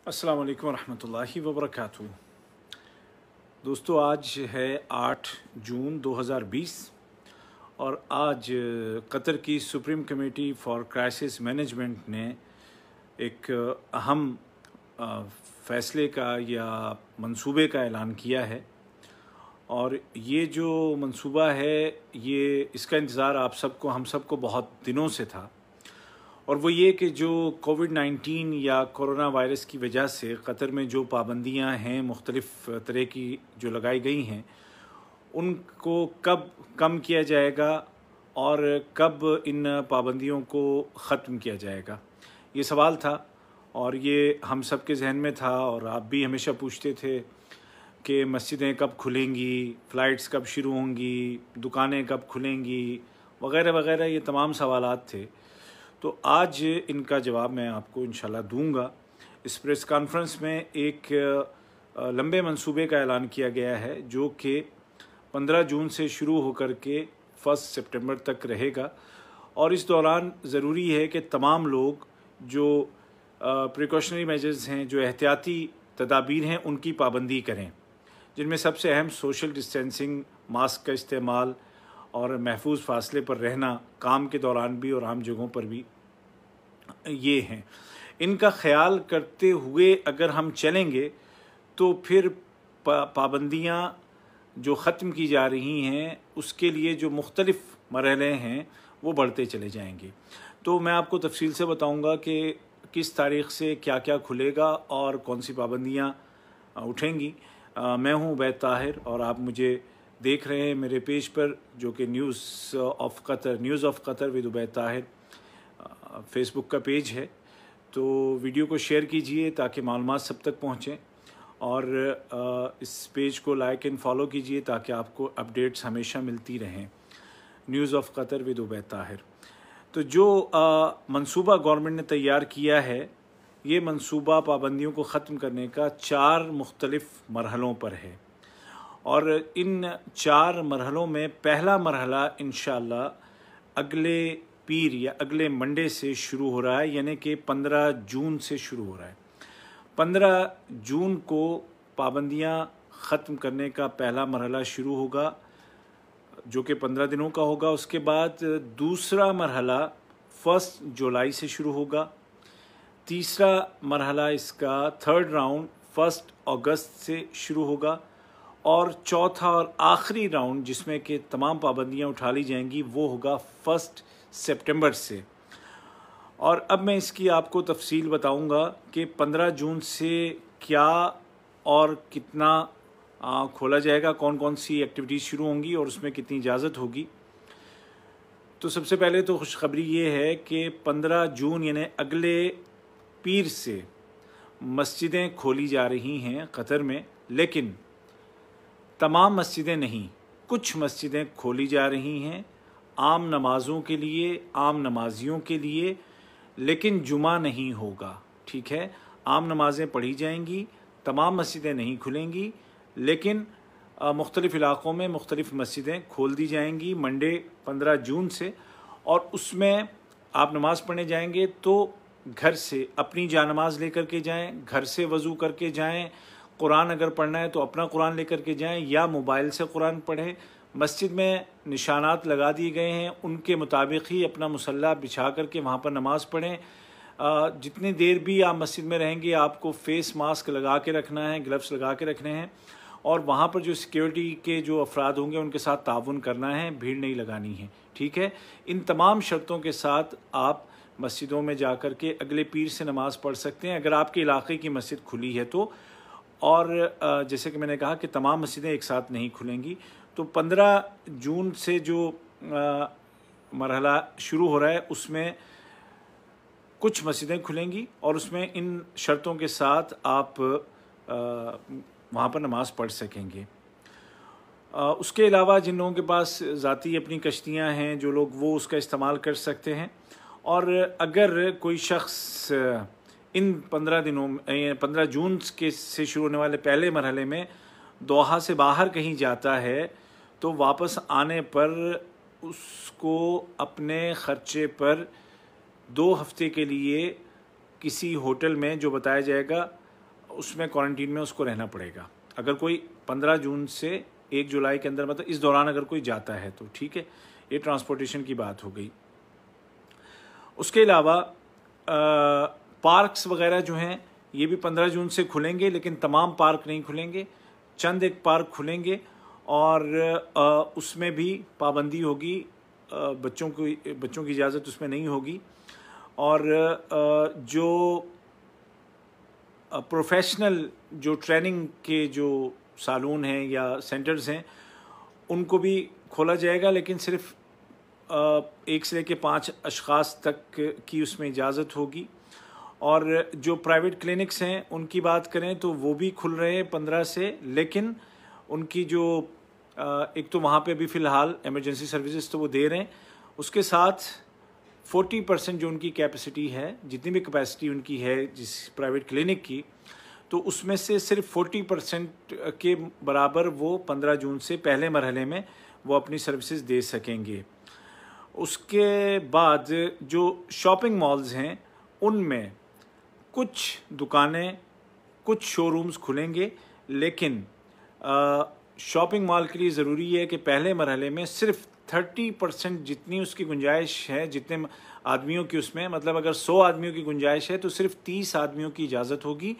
अस्सलाम वालेकुम रहमतुल्लाहि व बरकातुहू। दोस्तों, आज है 8 जून 2020 और आज कतर की supreme committee for crisis management ने एक अहम फ़ैसले का या मंसूबे का ऐलान किया है। और ये जो मंसूबा है, ये इसका इंतज़ार हम सबको बहुत दिनों से था। और वो ये कि जो कोविड-19 या कोरोना वायरस की वजह से कतर में जो पाबंदियां हैं मुख्तलिफ़ तरह की जो लगाई गई हैं, उनको कब कम किया जाएगा और कब इन पाबंदियों को ख़त्म किया जाएगा, ये सवाल था। और ये हम सब के जहन में था और आप भी हमेशा पूछते थे कि मस्जिदें कब खुलेंगी, फ़्लाइट्स कब शुरू होंगी, दुकानें कब खुलेंगी, वग़ैरह वग़ैरह, ये तमाम सवालात थे। तो आज इनका जवाब मैं आपको इंशाल्लाह दूंगा। इस प्रेस कॉन्फ्रेंस में एक लंबे मंसूबे का ऐलान किया गया है जो कि 15 जून से शुरू होकर के 1 सितंबर तक रहेगा। और इस दौरान ज़रूरी है कि तमाम लोग जो प्रिकॉशनरी मेजर्स हैं, जो एहतियाती तदाबीर हैं, उनकी पाबंदी करें, जिनमें सबसे अहम सोशल डिस्टेंसिंग, मास्क का इस्तेमाल और महफूज फासले पर रहना, काम के दौरान भी और आम जगहों पर भी, ये हैं। इनका ख्याल करते हुए अगर हम चलेंगे तो फिर पाबंदियाँ जो ख़त्म की जा रही हैं उसके लिए जो मुख्तलिफ़ मरहले हैं वो बढ़ते चले जाएंगे। तो मैं आपको तफसील से बताऊंगा कि किस तारीख़ से क्या क्या खुलेगा और कौन सी पाबंदियाँ उठेंगी। मैं हूँ उबैद ताहिर और आप मुझे देख रहे हैं मेरे पेज पर, जो कि news of Qatar with Ubaid Tahir Facebook का पेज है। तो वीडियो को शेयर कीजिए ताकि मालूमात सब तक पहुँचें और इस पेज को लाइक एंड फॉलो कीजिए ताकि आपको अपडेट्स हमेशा मिलती रहें। News of Qatar with Ubaid Tahir. तो जो मंसूबा गवर्नमेंट ने तैयार किया है, ये मंसूबा पाबंदियों को ख़त्म करने का 4 मुख्तलिफ़ मरहलों पर है। और इन 4 मरहलों में पहला मरहला इंशाअल्लाह अगले पीर या अगले मंडे से शुरू हो रहा है, यानी कि 15 जून से शुरू हो रहा है। 15 जून को पाबंदियां ख़त्म करने का पहला मरहला शुरू होगा, जो कि 15 दिनों का होगा। उसके बाद दूसरा मरहला 1 जुलाई से शुरू होगा। तीसरा मरहला इसका थर्ड राउंड 1 अगस्त से शुरू होगा। और चौथा और आखिरी राउंड जिसमें कि तमाम पाबंदियां उठा ली जाएंगी वो होगा 1 सितंबर से। और अब मैं इसकी आपको तफसील बताऊंगा कि 15 जून से क्या और कितना खोला जाएगा, कौन कौन सी एक्टिविटीज़ शुरू होंगी और उसमें कितनी इजाज़त होगी। तो सबसे पहले तो खुशखबरी ये है कि 15 जून यानी अगले पीर से मस्जिदें खोली जा रही हैं कतर में, लेकिन तमाम मस्जिदें नहीं, कुछ मस्जिदें खोली जा रही हैं आम नमाज़ों के लिए, आम नमाजियों के लिए, लेकिन जुमा नहीं होगा। ठीक है, आम नमाज़ें पढ़ी जाएंगी, तमाम मस्जिदें नहीं खुलेंगी, लेकिन मुख्तलिफ़ इलाक़ों में मुख्तलिफ़ मस्जिदें खोल दी जाएंगी मंडे 15 जून से। और उसमें आप नमाज़ पढ़ने जाएंगे तो घर से अपनी जानमाज़ लेकर के जाएं, घर से वज़ू करके जाएं, कुरान अगर पढ़ना है तो अपना कुरान लेकर के जाएं या मोबाइल से कुरान पढ़ें। मस्जिद में निशानात लगा दिए गए हैं, उनके मुताबिक ही अपना मुसल्ला बिछा करके वहाँ पर नमाज़ पढ़ें। जितनी देर भी आप मस्जिद में रहेंगे आपको फ़ेस मास्क लगा के रखना है, ग्लव्स लगा के रखने हैं और वहाँ पर जो सिक्योरिटी के जो अफराद होंगे उनके साथ ताउन करना है, भीड़ नहीं लगानी है। ठीक है, इन तमाम शर्तों के साथ आप मस्जिदों में जा कर के अगले पीर से नमाज़ पढ़ सकते हैं अगर आपके इलाके की मस्जिद खुली है तो। और जैसे कि मैंने कहा कि तमाम मस्जिदें एक साथ नहीं खुलेंगी। तो 15 जून से जो मरहला शुरू हो रहा है उसमें कुछ मस्जिदें खुलेंगी और उसमें इन शर्तों के साथ आप वहाँ पर नमाज़ पढ़ सकेंगे। उसके अलावा जिन लोगों के पास ज़ाती अपनी कश्तियाँ हैं, जो लोग वो उसका इस्तेमाल कर सकते हैं। और अगर कोई शख्स इन 15 जून के से शुरू होने वाले पहले मरहले में दोहा से बाहर कहीं जाता है तो वापस आने पर उसको अपने ख़र्चे पर 2 हफ्ते के लिए किसी होटल में, जो बताया जाएगा, उसमें क्वारंटीन में उसको रहना पड़ेगा। अगर कोई 15 जून से 1 जुलाई के अंदर, मतलब इस दौरान अगर कोई जाता है तो ठीक है। ये ट्रांसपोर्टेशन की बात हो गई। उसके अलावा पार्क्स वगैरह जो हैं ये भी 15 जून से खुलेंगे, लेकिन तमाम पार्क नहीं खुलेंगे, चंद एक पार्क खुलेंगे और उसमें भी पाबंदी होगी, बच्चों की इजाज़त उसमें नहीं होगी। और जो प्रोफेशनल जो ट्रेनिंग के जो सालून हैं या सेंटर्स हैं उनको भी खोला जाएगा, लेकिन सिर्फ 1 से लेकर 5 अशख़ास तक की उसमें इजाज़त होगी। और जो प्राइवेट क्लिनिक्स हैं उनकी बात करें तो वो भी खुल रहे हैं 15 से, लेकिन उनकी जो एक तो वहाँ पे भी फ़िलहाल इमरजेंसी सर्विसेज तो वो दे रहे हैं, उसके साथ 40% जो उनकी कैपेसिटी है, जितनी भी कैपेसिटी उनकी है जिस प्राइवेट क्लिनिक की, तो उसमें से सिर्फ 40% के बराबर वो 15 जून से पहले मरहले में वो अपनी सर्विसेज दे सकेंगे। उसके बाद जो शॉपिंग मॉल्स हैं उनमें कुछ दुकानें, कुछ शोरूम्स खुलेंगे, लेकिन शॉपिंग मॉल के लिए ज़रूरी है कि पहले मरहले में सिर्फ 30% जितनी उसकी गुंजाइश है, जितने आदमियों की उसमें, मतलब अगर 100 आदमियों की गुंजाइश है तो सिर्फ 30 आदमियों की इजाज़त होगी।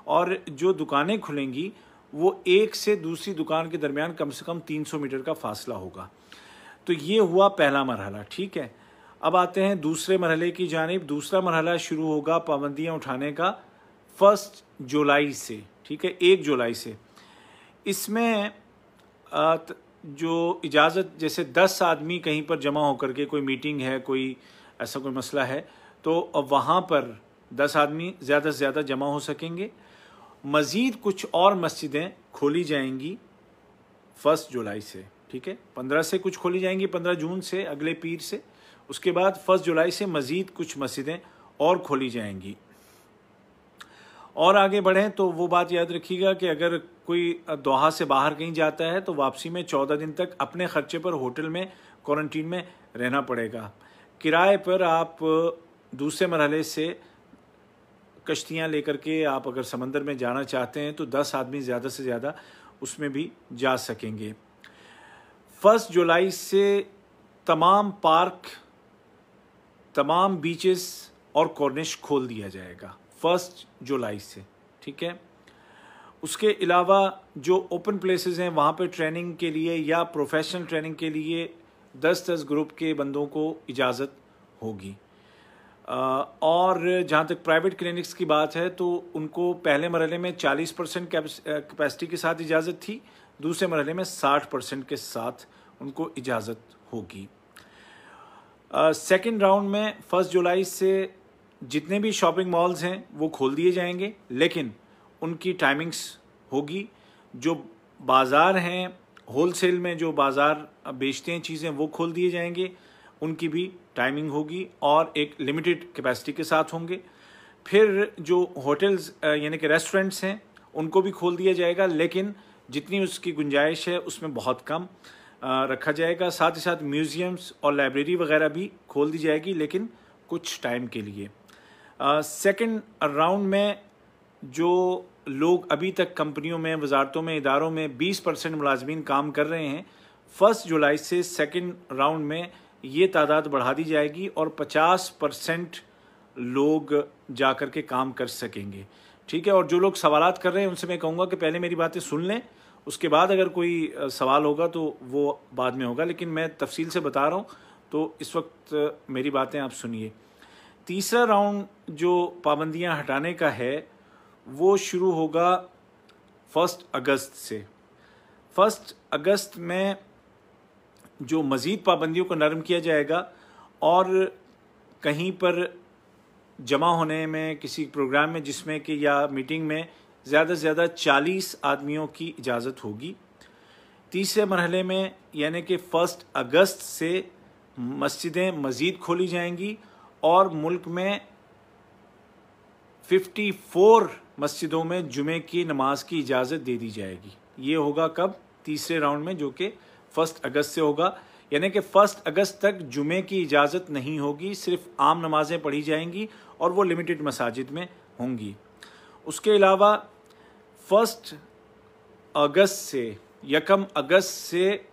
और जो दुकानें खुलेंगी वो एक से दूसरी दुकान के दरमियान कम से कम 300 मीटर का फासला होगा। तो ये हुआ पहला मरहला, ठीक है। अब आते हैं दूसरे मरहले की जानिब। दूसरा मरहला शुरू होगा पाबंदियाँ उठाने का 1 जुलाई से, ठीक है, 1 जुलाई से। इसमें जो इजाज़त, जैसे 10 आदमी कहीं पर जमा होकर के कोई मीटिंग है, कोई ऐसा कोई मसला है, तो अब वहाँ पर 10 आदमी ज़्यादा से ज़्यादा जमा हो सकेंगे। मज़ीद कुछ और मस्जिदें खोली जाएंगी 1 जुलाई से, ठीक है। 15 से कुछ खोली जाएंगी, 15 जून से, अगले पीर से। उसके बाद 1 जुलाई से मज़ीद कुछ मस्जिदें और खोली जाएंगी। और आगे बढ़ें तो वो बात याद रखिएगा कि अगर कोई दोहा से बाहर कहीं जाता है तो वापसी में 14 दिन तक अपने ख़र्चे पर होटल में क्वारंटीन में रहना पड़ेगा। किराए पर आप दूसरे मरहले से कश्तियाँ लेकर के आप अगर समंदर में जाना चाहते हैं तो 10 आदमी ज़्यादा से ज़्यादा उसमें भी जा सकेंगे। 1 जुलाई से तमाम पार्क, तमाम बीचेस और कॉर्निश खोल दिया जाएगा 1 जुलाई से, ठीक है। उसके अलावा जो ओपन प्लेसेस हैं वहाँ पे ट्रेनिंग के लिए या प्रोफेशनल ट्रेनिंग के लिए 10-10 ग्रुप के बंदों को इजाज़त होगी। और जहाँ तक प्राइवेट क्लिनिक्स की बात है तो उनको पहले मरहले में 40% कैपेसिटी के साथ इजाज़त थी, दूसरे मरहले में 60% के साथ उनको इजाज़त होगी। सेकेंड राउंड में 1 जुलाई से जितने भी शॉपिंग मॉल्स हैं वो खोल दिए जाएंगे, लेकिन उनकी टाइमिंग्स होगी। जो बाज़ार हैं, होलसेल में जो बाज़ार बेचते हैं चीज़ें, वो खोल दिए जाएंगे, उनकी भी टाइमिंग होगी और एक लिमिटेड कैपेसिटी के साथ होंगे। फिर जो होटल्स यानी कि रेस्टोरेंट्स हैं उनको भी खोल दिया जाएगा, लेकिन जितनी उसकी गुंजाइश है उसमें बहुत कम रखा जाएगा। साथ ही साथ म्यूज़ियम्स और लाइब्रेरी वगैरह भी खोल दी जाएगी, लेकिन कुछ टाइम के लिए। सेकंड राउंड में जो लोग अभी तक कंपनियों में, वजारतों में, इदारों में 20% मुलाजमीन काम कर रहे हैं, 1 जुलाई से सेकंड राउंड में ये तादाद बढ़ा दी जाएगी और 50% लोग जा कर के काम कर सकेंगे, ठीक है। और जो लोग सवालात कर रहे हैं उनसे मैं कहूँगा कि पहले मेरी बातें सुन लें, उसके बाद अगर कोई सवाल होगा तो वो बाद में होगा, लेकिन मैं तफसील से बता रहा हूँ तो इस वक्त मेरी बातें आप सुनिए। तीसरा राउंड जो पाबंदियाँ हटाने का है वो शुरू होगा 1 अगस्त से। 1 अगस्त में जो मज़ीद पाबंदियों को नरम किया जाएगा और कहीं पर जमा होने में, किसी प्रोग्राम में जिसमें कि या मीटिंग में ज़्यादा से ज़्यादा 40 आदमियों की इजाज़त होगी। तीसरे मरहले में यानी कि 1 अगस्त से मस्जिदें मज़ीद खोली जाएंगी और मुल्क में 54 मस्जिदों में जुमे की नमाज की इजाज़त दे दी जाएगी। ये होगा कब? तीसरे राउंड में, जो कि 1 अगस्त से होगा। यानी कि 1 अगस्त तक जुमे की इजाज़त नहीं होगी, सिर्फ आम नमाजें पढ़ी जाएंगी और वो लिमिटेड मसाजिद में होंगी। उसके अलावा 1 अगस्त से 1 अगस्त से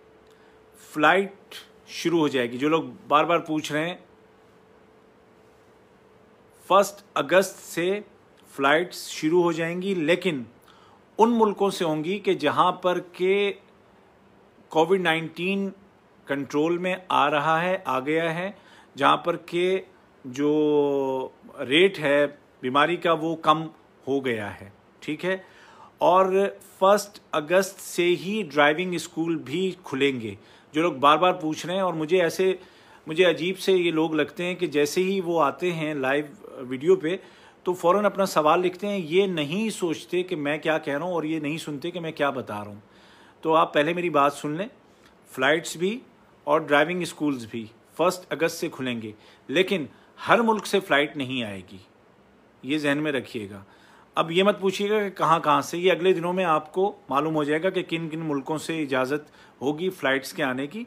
फ़्लाइट शुरू हो जाएगी। जो लोग बार बार पूछ रहे हैं, 1 अगस्त से फ़्लाइट्स शुरू हो जाएंगी, लेकिन उन मुल्कों से होंगी कि जहां पर के कोविड-19 कंट्रोल में आ रहा है, आ गया है, जहां पर के जो रेट है बीमारी का वो कम हो गया है, ठीक है। और 1 अगस्त से ही ड्राइविंग स्कूल भी खुलेंगे। जो लोग बार बार पूछ रहे हैं, और मुझे अजीब से ये लोग लगते हैं कि जैसे ही वो आते हैं लाइव वीडियो पे तो फ़ौरन अपना सवाल लिखते हैं, ये नहीं सोचते कि मैं क्या कह रहा हूँ और ये नहीं सुनते कि मैं क्या बता रहा हूँ। तो आप पहले मेरी बात सुन लें। फ़्लाइट्स भी और ड्राइविंग स्कूल्स भी 1 अगस्त से खुलेंगे, लेकिन हर मुल्क से फ़्लाइट नहीं आएगी, ये जहन में रखिएगा। अब ये मत पूछिएगा कि कहाँ से, ये अगले दिनों में आपको मालूम हो जाएगा कि किन किन मुल्कों से इजाज़त होगी फ़्लाइट्स के आने की।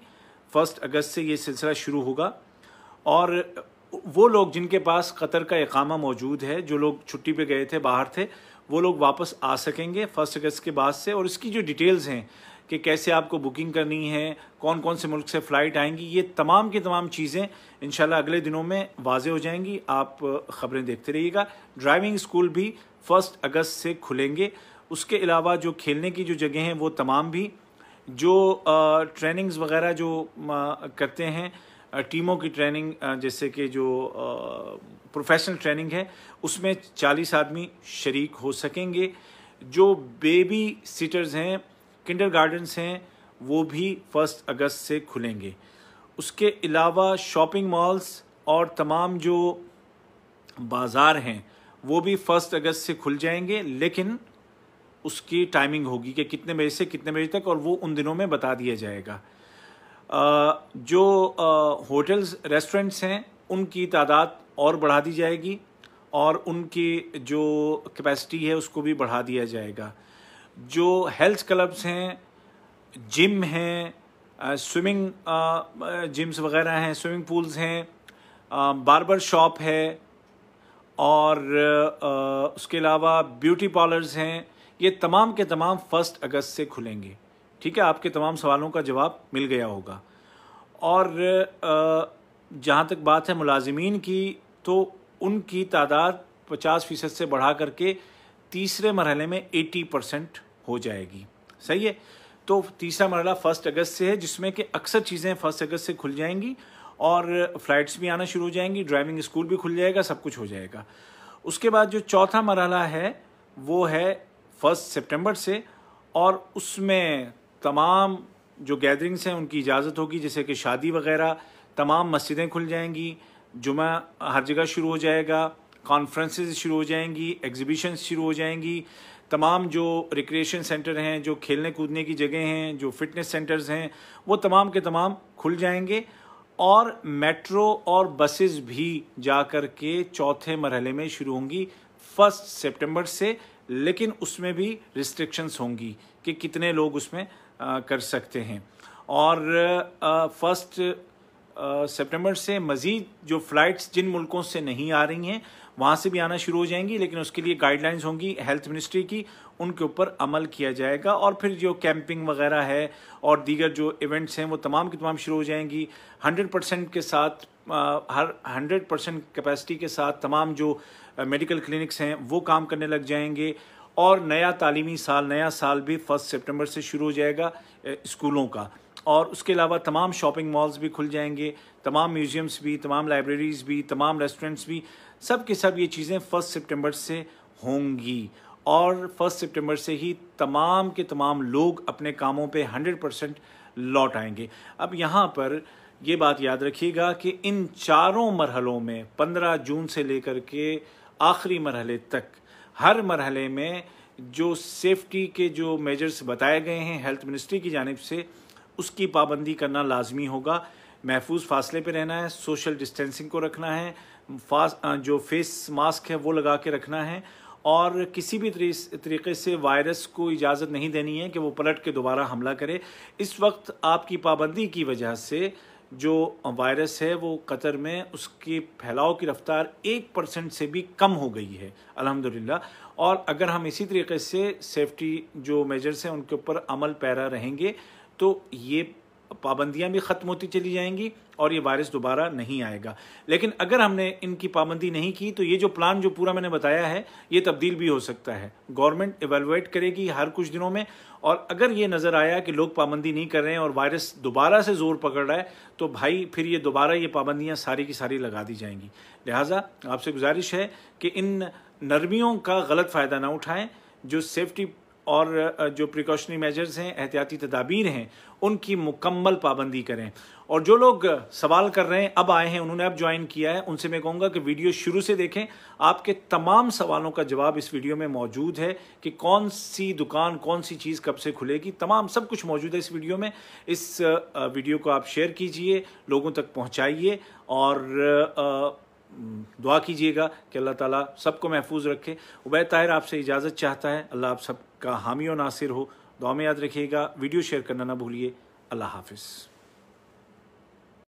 1 अगस्त से ये सिलसिला शुरू होगा, और वो लोग जिनके पास कतर का इकामा मौजूद है, जो लोग छुट्टी पे गए थे, बाहर थे, वो लोग वापस आ सकेंगे 1 अगस्त के बाद से। और इसकी जो डिटेल्स हैं कि कैसे आपको बुकिंग करनी है, कौन कौन से मुल्क से फ़्लाइट आएंगी, ये तमाम की तमाम चीज़ें इंशाल्लाह अगले दिनों में वाज़े हो जाएंगी। आप ख़बरें देखते रहिएगा। ड्राइविंग स्कूल भी 1 अगस्त से खुलेंगे। उसके अलावा जो खेलने की जो जगह हैं वो तमाम भी, जो ट्रेनिंग्स वगैरह जो करते हैं, टीमों की ट्रेनिंग, जैसे कि जो प्रोफेशनल ट्रेनिंग है, उसमें 40 आदमी शरीक हो सकेंगे। जो बेबी सिटर्स हैं, किंडरगार्टन्स हैं, वो भी 1 अगस्त से खुलेंगे। उसके अलावा शॉपिंग मॉल्स और तमाम जो बाज़ार हैं वो भी 1 अगस्त से खुल जाएंगे, लेकिन उसकी टाइमिंग होगी कि कितने बजे से कितने बजे तक, और वो उन दिनों में बता दिया जाएगा। जो होटल्स रेस्टोरेंट्स हैं उनकी तादाद और बढ़ा दी जाएगी, और उनकी जो कैपेसिटी है उसको भी बढ़ा दिया जाएगा। जो हेल्थ क्लब्स हैं, जिम हैं, स्विमिंग जिम्स वगैरह हैं, स्विमिंग पूल्स हैं, बार्बर शॉप है, और उसके अलावा ब्यूटी पार्लर्स हैं, ये तमाम के तमाम 1 अगस्त से खुलेंगे। ठीक है, आपके तमाम सवालों का जवाब मिल गया होगा। और जहाँ तक बात है मुलाजिमीन की, तो उनकी तादाद 50% से बढ़ा करके तीसरे मरहले में 80% हो जाएगी। सही है, तो तीसरा मरहला 1 अगस्त से है, जिसमें कि अक्सर चीज़ें 1 अगस्त से खुल जाएंगी, और फ़्लाइट्स भी आना शुरू हो जाएंगी, ड्राइविंग स्कूल भी खुल जाएगा, सब कुछ हो जाएगा। उसके बाद जो चौथा मरहला है वो है 1 सितंबर से, और उसमें तमाम जो गैदरिंग्स हैं उनकी इजाज़त होगी, जैसे कि शादी वगैरह, तमाम मस्जिदें खुल जाएंगी, जुमा हर जगह शुरू हो जाएगा, कॉन्फ्रेंसेस शुरू हो जाएंगी, एग्जीबिशंस शुरू हो जाएंगी, तमाम जो रिक्रिएशन सेंटर हैं, जो खेलने कूदने की जगह हैं, जो फिटनेस सेंटर्स हैं, वो तमाम के तमाम खुल जाएंगे। और मेट्रो और बसेस भी जा कर के चौथे मरहले में शुरू होंगी 1 सितंबर से, लेकिन उसमें भी रिस्ट्रिक्शंस होंगी कि कितने लोग उसमें कर सकते हैं। और 1 सितंबर से मज़ीद जो फ़्लाइट्स जिन मुल्कों से नहीं आ रही हैं वहाँ से भी आना शुरू हो जाएंगी, लेकिन उसके लिए गाइडलाइंस होंगी हेल्थ मिनिस्ट्री की, उनके ऊपर अमल किया जाएगा। और फिर जो कैंपिंग वगैरह है और दीगर जो इवेंट्स हैं वो तमाम की तमाम शुरू हो जाएंगी 100% के साथ, हर 100% कैपेसिटी के साथ तमाम जो मेडिकल क्लिनिक्स हैं वो काम करने लग जाएंगे। और नया तालीमी साल, नया साल भी 1 सितंबर से शुरू हो जाएगा स्कूलों का। और उसके अलावा तमाम शॉपिंग मॉल्स भी खुल जाएंगे, तमाम म्यूज़ियम्स भी, तमाम लाइब्रेरीज़ भी, तमाम रेस्टोरेंट्स भी, सब के सब ये चीज़ें 1 सितंबर से होंगी। और 1 सितंबर से ही तमाम के तमाम लोग अपने कामों पे 100% लौट आएंगे। अब यहाँ पर ये बात याद रखिएगा कि इन चारों मरहलों में 15 जून से लेकर के आखिरी मरहले तक, हर मरहले में जो सेफ्टी के जो मेजर्स बताए गए हैं हेल्थ मिनिस्ट्री की जानिब से, उसकी पाबंदी करना लाजमी होगा। महफूज फासले पे रहना है, सोशल डिस्टेंसिंग को रखना है, जो फेस मास्क है वो लगा के रखना है, और किसी भी तरीके से वायरस को इजाज़त नहीं देनी है कि वो पलट के दोबारा हमला करे। इस वक्त आपकी पाबंदी की वजह से जो वायरस है वो कतर में उसके फैलाव की रफ्तार 1% से भी कम हो गई है अल्हम्दुलिल्लाह। और अगर हम इसी तरीके से सेफ्टी जो मेजर्स हैं उनके ऊपर अमल पैरा रहेंगे तो ये पाबंदियां भी ख़त्म होती चली जाएंगी और ये वायरस दोबारा नहीं आएगा। लेकिन अगर हमने इनकी पाबंदी नहीं की तो ये जो प्लान जो पूरा मैंने बताया है ये तब्दील भी हो सकता है। गवर्नमेंट एवेलुएट करेगी हर कुछ दिनों में, और अगर ये नज़र आया कि लोग पाबंदी नहीं कर रहे हैं और वायरस दोबारा से ज़ोर पकड़ रहा है तो भाई फिर ये दोबारा ये पाबंदियाँ सारी की सारी लगा दी जाएंगी। लिहाजा आपसे गुजारिश है कि इन नरमियों का गलत फ़ायदा ना उठाएँ। जो सेफ्टी और जो प्रिकॉशनरी मेजर्स हैं, एहतियाती तदाबीर हैं, उनकी मुकम्मल पाबंदी करें। और जो लोग सवाल कर रहे हैं, अब आए हैं, उन्होंने अब ज्वाइन किया है, उनसे मैं कहूँगा कि वीडियो शुरू से देखें। आपके तमाम सवालों का जवाब इस वीडियो में मौजूद है कि कौन सी दुकान, कौन सी चीज़ कब से खुलेगी, तमाम सब कुछ मौजूद है इस वीडियो में। इस वीडियो को आप शेयर कीजिए, लोगों तक पहुँचाइए और दुआ कीजिएगा कि अल्लाह ताला सबको महफूज रखे। उबैद ताहिर आपसे इजाज़त चाहता है। अल्लाह आप सबका हामी और नासिर हो। दुआ में याद रखिएगा। वीडियो शेयर करना ना भूलिए। अल्लाह हाफिज़।